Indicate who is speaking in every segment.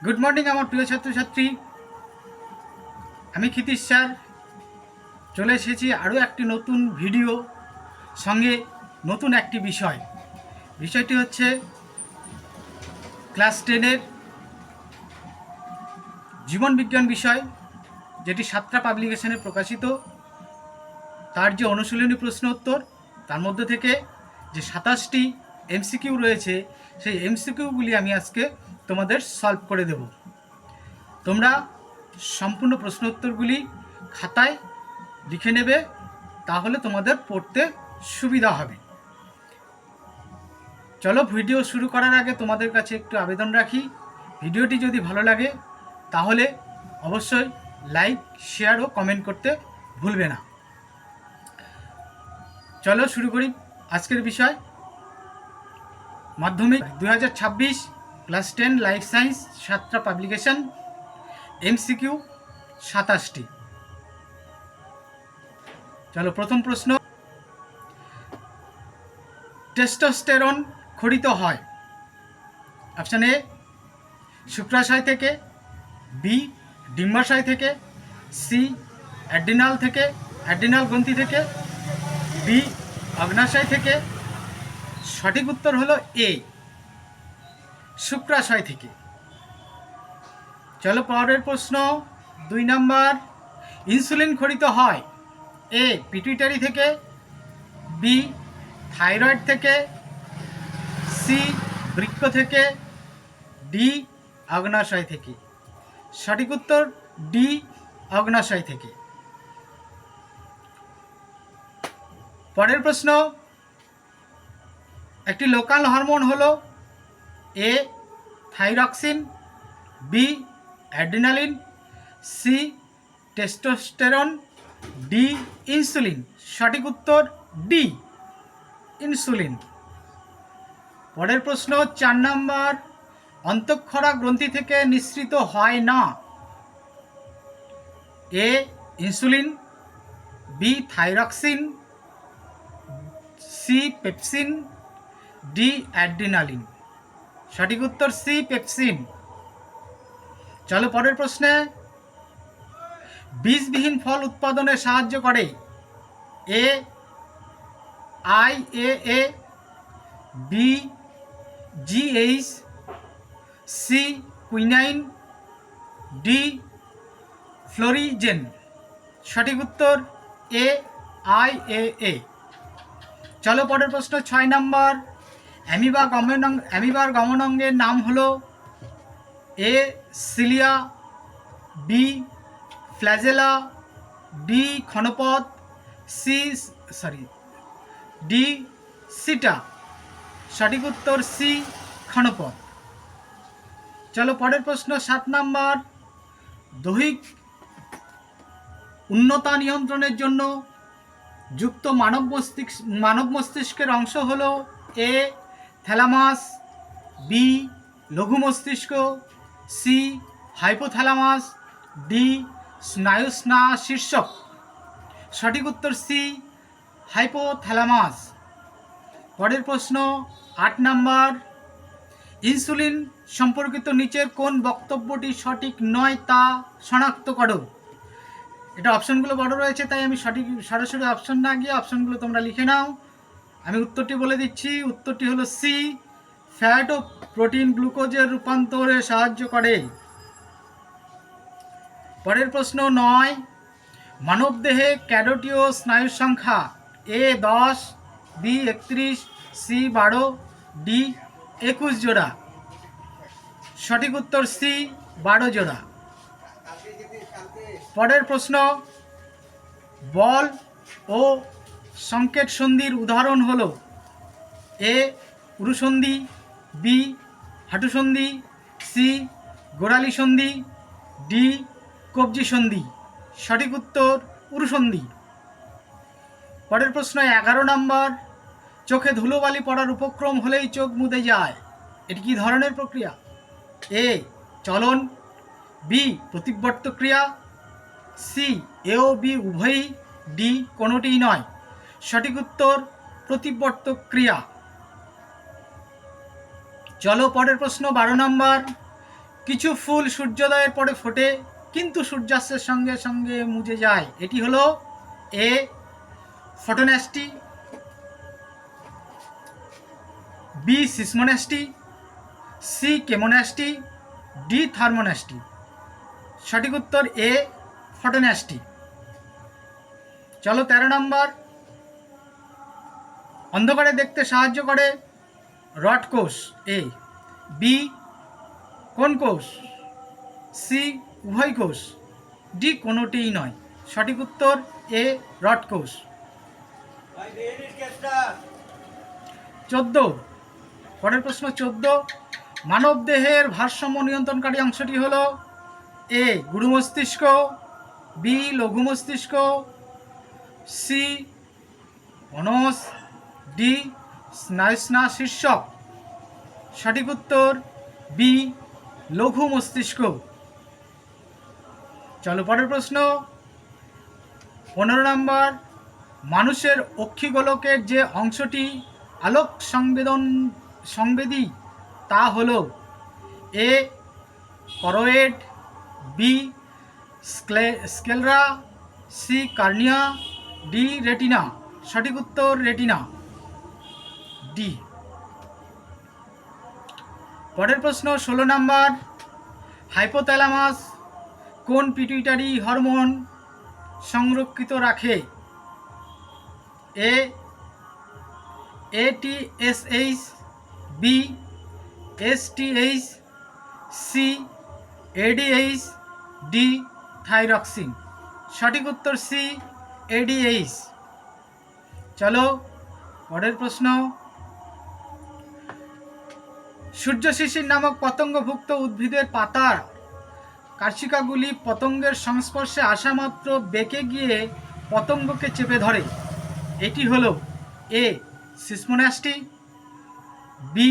Speaker 1: Good morning আমার প্রিয় ছাত্রছাত্রী, আমি ক্ষিতীশ স্যার চলে এসেছি আরও একটি নতুন ভিডিও সঙ্গে নতুন একটি বিষয়টি হচ্ছে ক্লাস 10-এর জীবন বিজ্ঞান বিষয়, যেটি সাতটা পাবলিকেশনে প্রকাশিত। তার যে অনুশীলনী প্রশ্ন উত্তর, তার মধ্যে থেকে যে 27টি এমসিকিউ রয়েছে, সেই এমসিকিউগুলি আমি আজকে তোমাদের সলভ করে দেব। তোমরা সম্পূর্ণ প্রশ্ন উত্তরগুলি খাতায় লিখে নেবে, তাহলে তোমাদের পড়তে সুবিধা হবে। চলো, ভিডিও শুরু করার আগে তোমাদের কাছে একটু আবেদন রাখি, ভিডিওটি যদি ভালো লাগে তাহলে অবশ্যই লাইক, শেয়ার ও কমেন্ট করতে ভুলবে না। চলো শুরু করি আজকের বিষয়। মাধ্যমিক 2026 ক্লাস 10 লাইফ সায়েন্স, 7টা পাবলিকেশন, এমসিকিউ 27টি। চলো, প্রথম প্রশ্ন, টেস্টোস্টেরন খরিত হয় অপশান এ শুক্রাশয় থেকে, বি ডিম্বাশয় থেকে, সি অ্যাড্রিনাল গ্রন্থি থেকে, ডি অগ্নাশয় থেকে। সঠিক উত্তর হলো এ, শুক্রাশয় থেকে। চলো পরের প্রশ্ন, 2 নম্বর, ইনসুলিন খরিত হয় এ পিটুইটারি থেকে, বি থাইরয়েড থেকে, সি বৃক্ক থেকে, ডি অগ্নাশয় থেকে। সঠিক উত্তর ডি, অগ্নাশয় থেকে। পরের প্রশ্ন, একটি লোকাল হরমোন হলো A thyroxine, B adrenaline, C testosterone, D insulin. সঠিক উত্তর ডি, ইনসুলিন। পরের প্রশ্ন 4 নম্বর, অন্তঃক্ষরা গ্রন্থি থেকে নিঃসৃত হয় না A insulin, B thyroxine, C pepsin, D adrenaline. সঠিক উত্তর সি পেপসিন। চলো পরের প্রশ্নে, বীজবিহীন ফল উৎপাদনে সাহায্য করে A IAA, B GH, C quinine, D florigen. সঠিক উত্তর এ IAA। চলো পরের প্রশ্ন 6 নম্বর, অ্যামিবার গমনাঙ্গের নাম হলো A cilia, B flagella, D ক্ষণপথ, ডি সিটা। সঠিক উত্তর সি ক্ষণপথ। চলো পরের প্রশ্ন 7 নম্বর, দৈহিক উন্নতা নিয়ন্ত্রণের জন্য যুক্ত মানব মস্তিষ্কের অংশ হলো এ থ্যালামাস, বি লঘু মস্তিষ্ক, সি হাইপোথ্যালামাস, ডি স্নায়ুস্না শীর্ষক। সঠিক উত্তর সি হাইপোথ্যালামাস। পরের প্রশ্ন 8 নম্বর, ইনসুলিন সম্পর্কিত নিচের কোন বক্তব্যটি সঠিক নয় তা শনাক্ত করো। এটা অপশনগুলো বড় রয়েছে, তাই আমি সরাসরি অপশন না গিয়ে অপশনগুলো তোমরা লিখে নাও। আমি উত্তরটি বলে দিচ্ছি, উত্তরটি হলো সি, ফ্যাট ও প্রোটিন গ্লুকোজের রূপান্তরে সাহায্য করে। পরের প্রশ্ন 9, মানবদেহে ক্যারোটীয় স্নায়ুর সংখ্যা এ 10, বি 31, সি 12, ডি 21 জোড়া। সঠিক উত্তর সি 12 জোড়া। পরের প্রশ্ন, বল ও সংকেত সন্ধির উদাহরণ হলো এ উরুসন্ধি, বি হাঁটু সন্ধি, সি গোড়ালি সন্ধি, ডি কবজি সন্ধি। সঠিক উত্তর উরুসন্ধি। পরের প্রশ্ন 11 নম্বর, চোখে ধুলোবালি পড়ার উপক্রম হলেই চোখ মুদে যায়, এটি কী ধরনের প্রক্রিয়া? এ চলন, বি প্রতিবর্ত ক্রিয়া, সি এ ও বি উভয়ই, ডি কোনোটিই নয়। সঠিক উত্তর প্রতিবর্ত ক্রিয়া। চলো পরের প্রশ্ন 12 নম্বর, কিছু ফুল সূর্যোদয়ের পরে ফোটে কিন্তু সূর্যাস্তের সঙ্গে সঙ্গে মুজে যায়, এটি হলো এ ফটোন্যাস্টি, B seismonasty, C chemonasty, D থার্মোন্যাস্টি। সঠিক উত্তর এ ফটোন্যাস্টি। চলো 13 নম্বর, অন্ধকারে দেখতে সাহায্য করে রড কোষ, এ, বি কোন কোষ, সি উভয় কোষ, ডি কোনোটিই নয়। সঠিক উত্তর এ রড কোষ। 14, পরের প্রশ্ন 14, মানব দেহের ভারসাম্য নিয়ন্ত্রণকারী অংশটি হলো এ গুরু মস্তিষ্ক, বি লঘু মস্তিষ্ক, সি অনস, ডি স্নায়ুস্না শীর্ষক। সঠিক উত্তর বি লঘু মস্তিষ্ক। চলো পরের প্রশ্ন 15 নম্বর, মানুষের অক্ষিগোলকের যে অংশটি আলোক সংবেদী তা হলো A choroid, B sclera, C cornea, D retina. সঠিক উত্তর রেটিনা, ডি। পরের প্রশ্ন 16 নম্বর, হাইপোথ্যালামাস কোন পিটুইটারি হরমোন সংরক্ষিত রাখে? A ATSH, B STH, C ADH, D thyroxine. সঠিক উত্তর সি ADH। চলো পরের প্রশ্ন, সূর্যশিশির নামক পতঙ্গভুক্ত উদ্ভিদের পাতার কার্শিকাগুলি পতঙ্গের সংস্পর্শে আসা মাত্র বেঁকে গিয়ে পতঙ্গকে চেপে ধরে, এটি হলো এ seismonasty, B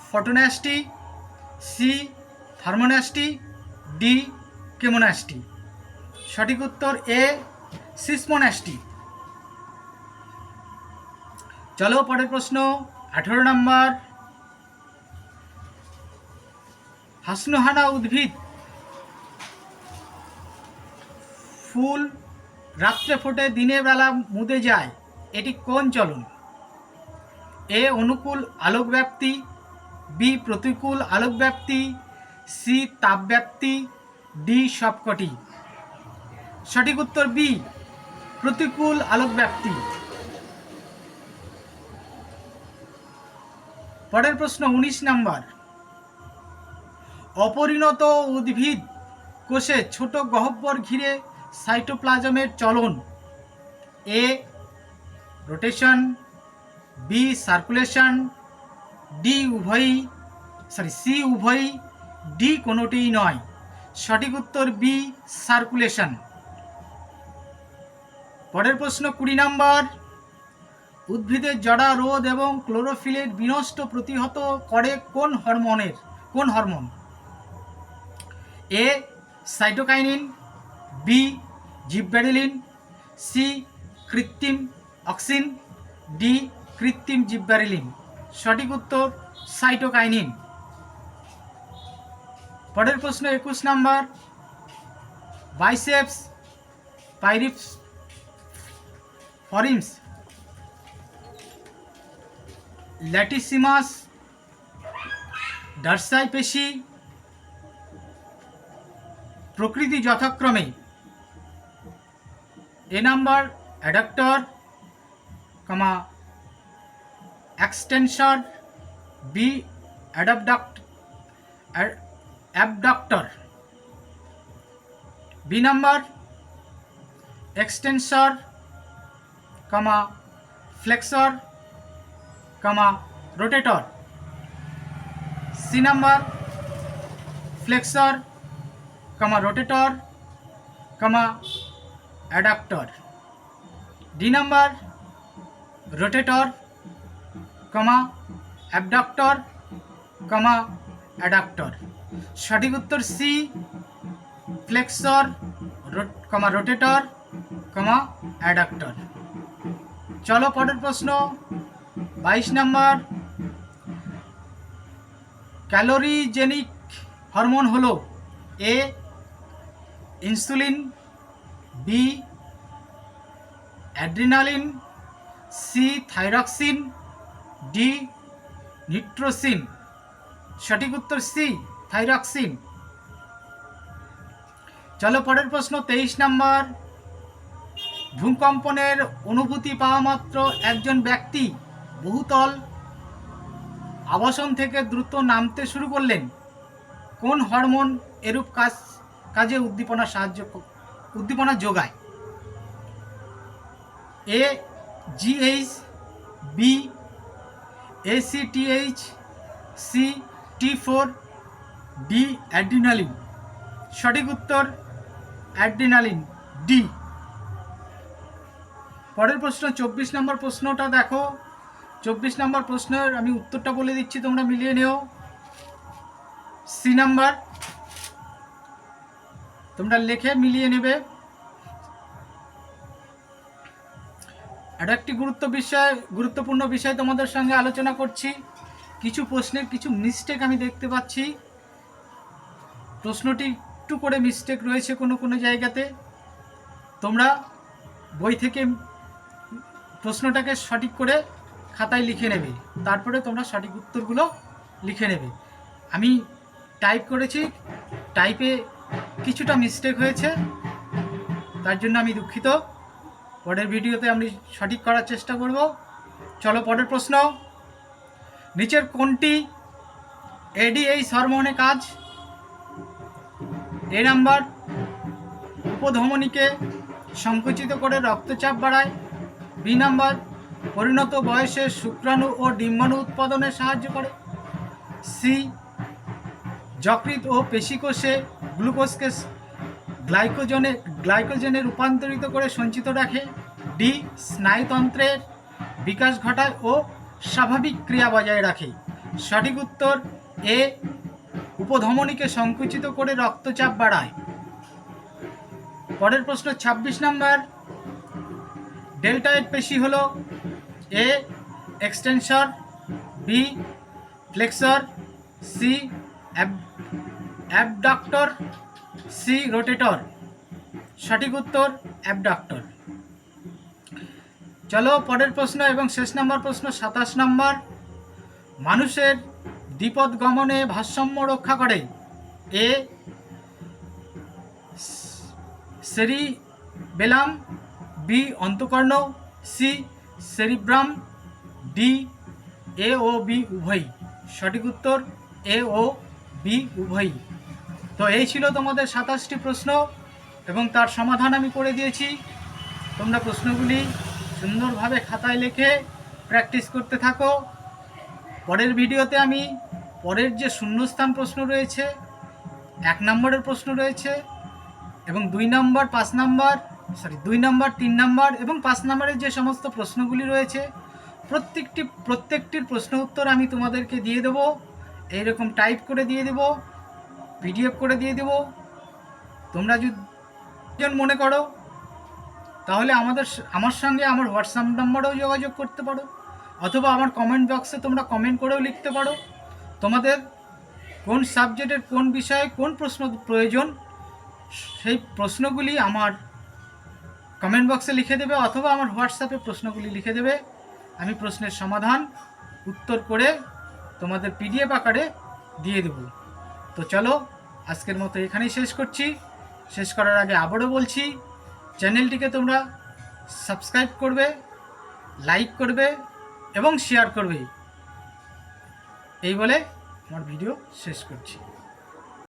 Speaker 1: ফটোন্যাস্টি, C থার্মোন্যাস্টি, D chemonasty. সঠিক উত্তর এ সিসমোন্যাস্টি। চলো পরের প্রশ্ন 18 নম্বর, হাসনুহানা উদ্ভিদ ফুল রাত্রে ফোটে দিনের বেলা মুদে যায়, এটি কোন চলন? এ অনুকূল আলোক ব্যাপ্তি, বি প্রতিকূল আলোক ব্যাপ্তি, সি তাপ ব্যাপ্তি, ডি সবকটি। সঠিক উত্তর বি প্রতিকূল আলোক ব্যাপ্তি। পরের প্রশ্ন 19 নম্বর, অপরিণত উদ্ভিদ কোষে ছোট গহ্বর ঘিরে সাইটোপ্লাজমের চলন, এ রোটেশন, বি সার্কুলেশন, সি উভয়ই, ডি কোনোটিই নয়। সঠিক উত্তর বি সার্কুলেশন। পরের প্রশ্ন 20 নম্বর, উদ্ভিদের জড়া রোধ এবং ক্লোরোফিলের বিনষ্ট প্রতিহত করে কোন হরমোন? এ সাইটোকাইনিন, বি জিববেরেলিন, সি কৃত্রিম অক্সিন, ডি কৃত্রিম জিববেরেলিন। সঠিক উত্তর সাইটোকাইনিন। পরের প্রশ্ন 21 নম্বর, বাইসেপস পাইরিফরিমস ল্যাটিসিমাস ডার্সাই পেশি প্রকৃতি যথাক্রমে A number adductor, extension, B abductor. B number extensor, flexor, rotator. C number flexor, rotator, adductor. D number rotator, abductor, adductor. সঠিক উত্তর সি ফ্লেক্সর, রোটেটর, অ্যাডাক্টর। চলো পরের প্রশ্ন 22 নম্বর, ক্যালোরিজেনিক হরমোন হলো A insulin, B adrenaline, C thyroxine, D নিট্রোসিন। সঠিক উত্তর C thyroxine. চলো পরের প্রশ্ন 23 নম্বর। ভূকম্পনের অনুভূতি পাওয়া মাত্র একজন ব্যক্তি বহুতল আবাসন থেকে দ্রুত নামতে শুরু করলেন। কোন হরমোন এরূপ কাজে উদ্দীপনা যোগায়? A GH, B ACTH, C T4, D adrenaline. সঠিক উত্তর অ্যাড্রিনালিন, ডি। পরের প্রশ্ন 24 নম্বর প্রশ্নটা দেখো। 24 নম্বর প্রশ্নের আমি উত্তরটা বলে দিচ্ছি, তোমরা মিলিয়ে নিও। সি নাম্বার, তোমরা লিখে মিলিয়ে নেবে। এটা একটি গুরুত্বপূর্ণ বিষয় তোমাদের সঙ্গে আলোচনা করছি। কিছু প্রশ্নের কিছু মিস্টেক আমি দেখতে পাচ্ছি। প্রশ্নটি একটু করে মিস্টেক রয়েছে কোনো জায়গাতে। তোমরা বই থেকে প্রশ্নটাকে সঠিক করে খাতায় লিখে নেবে, তারপরে তোমরা সঠিক উত্তরগুলো লিখে নেবে। আমি টাইপ করেছি, টাইপে কিছুটা মিস্টেক হয়েছে, তার জন্য আমি দুঃখিত। পরের ভিডিওতে আমি সঠিক করার চেষ্টা করব। চলো পরের প্রশ্ন। নিচের কোনটি এডিএইচ হরমোনের কাজ? এ নাম্বার, উপধমনীকে সংকুচিত করে রক্তচাপ বাড়ায়। বি নাম্বার, পরিণত বয়সে শুক্রাণু ও ডিম্বাণু উৎপাদনে সাহায্য করে। সি, যকৃৎ ও পেশিকোষে গ্লুকোজকে গ্লাইকোজেনে রূপান্তরিত করে সঞ্চিত রাখে। ডি, স্নায়ুতন্ত্রের বিকাশ ঘটায় ও স্বাভাবিক ক্রিয়া বজায় রাখে। সঠিক উত্তর এ, উপধমনীকে সংকুচিত করে রক্তচাপ বাড়ায়। পরের প্রশ্ন 26 নম্বর। ডেল্টয়েড পেশি হলো A extensor, B flexor, C abductor, C rotator. সঠিক উত্তর অ্যাবডাক্টর। চলো পরের প্রশ্ন এবং শেষ নম্বর প্রশ্ন 27 নম্বর। মানুষের দ্বিপদ গমনে ভারসাম্য রক্ষা করে। এ সেরিবেলাম, বি অন্তঃকর্ণ, সি সেরিব্রাম, ডি এ ও বি উভয়ই। সঠিক উত্তর এ ও বি উভয়ই। তো এই ছিল তোমাদের 27টি প্রশ্ন এবং তার সমাধান আমি করে দিয়েছি। তোমরা প্রশ্নগুলি সুন্দরভাবে খাতায় লিখে প্র্যাকটিস করতে থাকো। পরের ভিডিওতে আমি পরের যে শূন্যস্থান প্রশ্ন রয়েছে, 1 নম্বরের প্রশ্ন রয়েছে এবং 2 নম্বর 3 নম্বর এবং 5 নম্বরের যে সমস্ত প্রশ্নগুলি রয়েছে প্রত্যেকটির প্রশ্ন উত্তর আমি তোমাদেরকে দিয়ে দেবো। এইরকম টাইপ করে দিয়ে দেবো, PDF করে দিয়ে দেবো। তোমরা যদি মনে করো তাহলে আমার সঙ্গে আমার হোয়াটসঅ্যাপ নাম্বারেও যোগাযোগ করতে পারো, অথবা আমার কমেন্ট বক্সে তোমরা কমেন্ট করেও লিখতে পারো। তোমাদের কোন সাবজেক্টের কোন বিষয়ে কোন প্রশ্ন প্রয়োজন সেই প্রশ্নগুলি আমার কমেন্ট বক্সে লিখে দেবে, অথবা আমার হোয়াটসঅ্যাপে প্রশ্নগুলি লিখে দেবে। আমি প্রশ্নের সমাধান উত্তর করে তোমাদের PDF আকারে দিয়ে দেব। তো চলো আজকের মতো এখানেই শেষ করছি। শেষ করার আগে আবারও বলছি, চ্যানেলটিকে তোমরা সাবস্ক্রাইব করবে, লাইক করবে এবং শেয়ার করবে। এই বলে আমার ভিডিও শেষ করছি।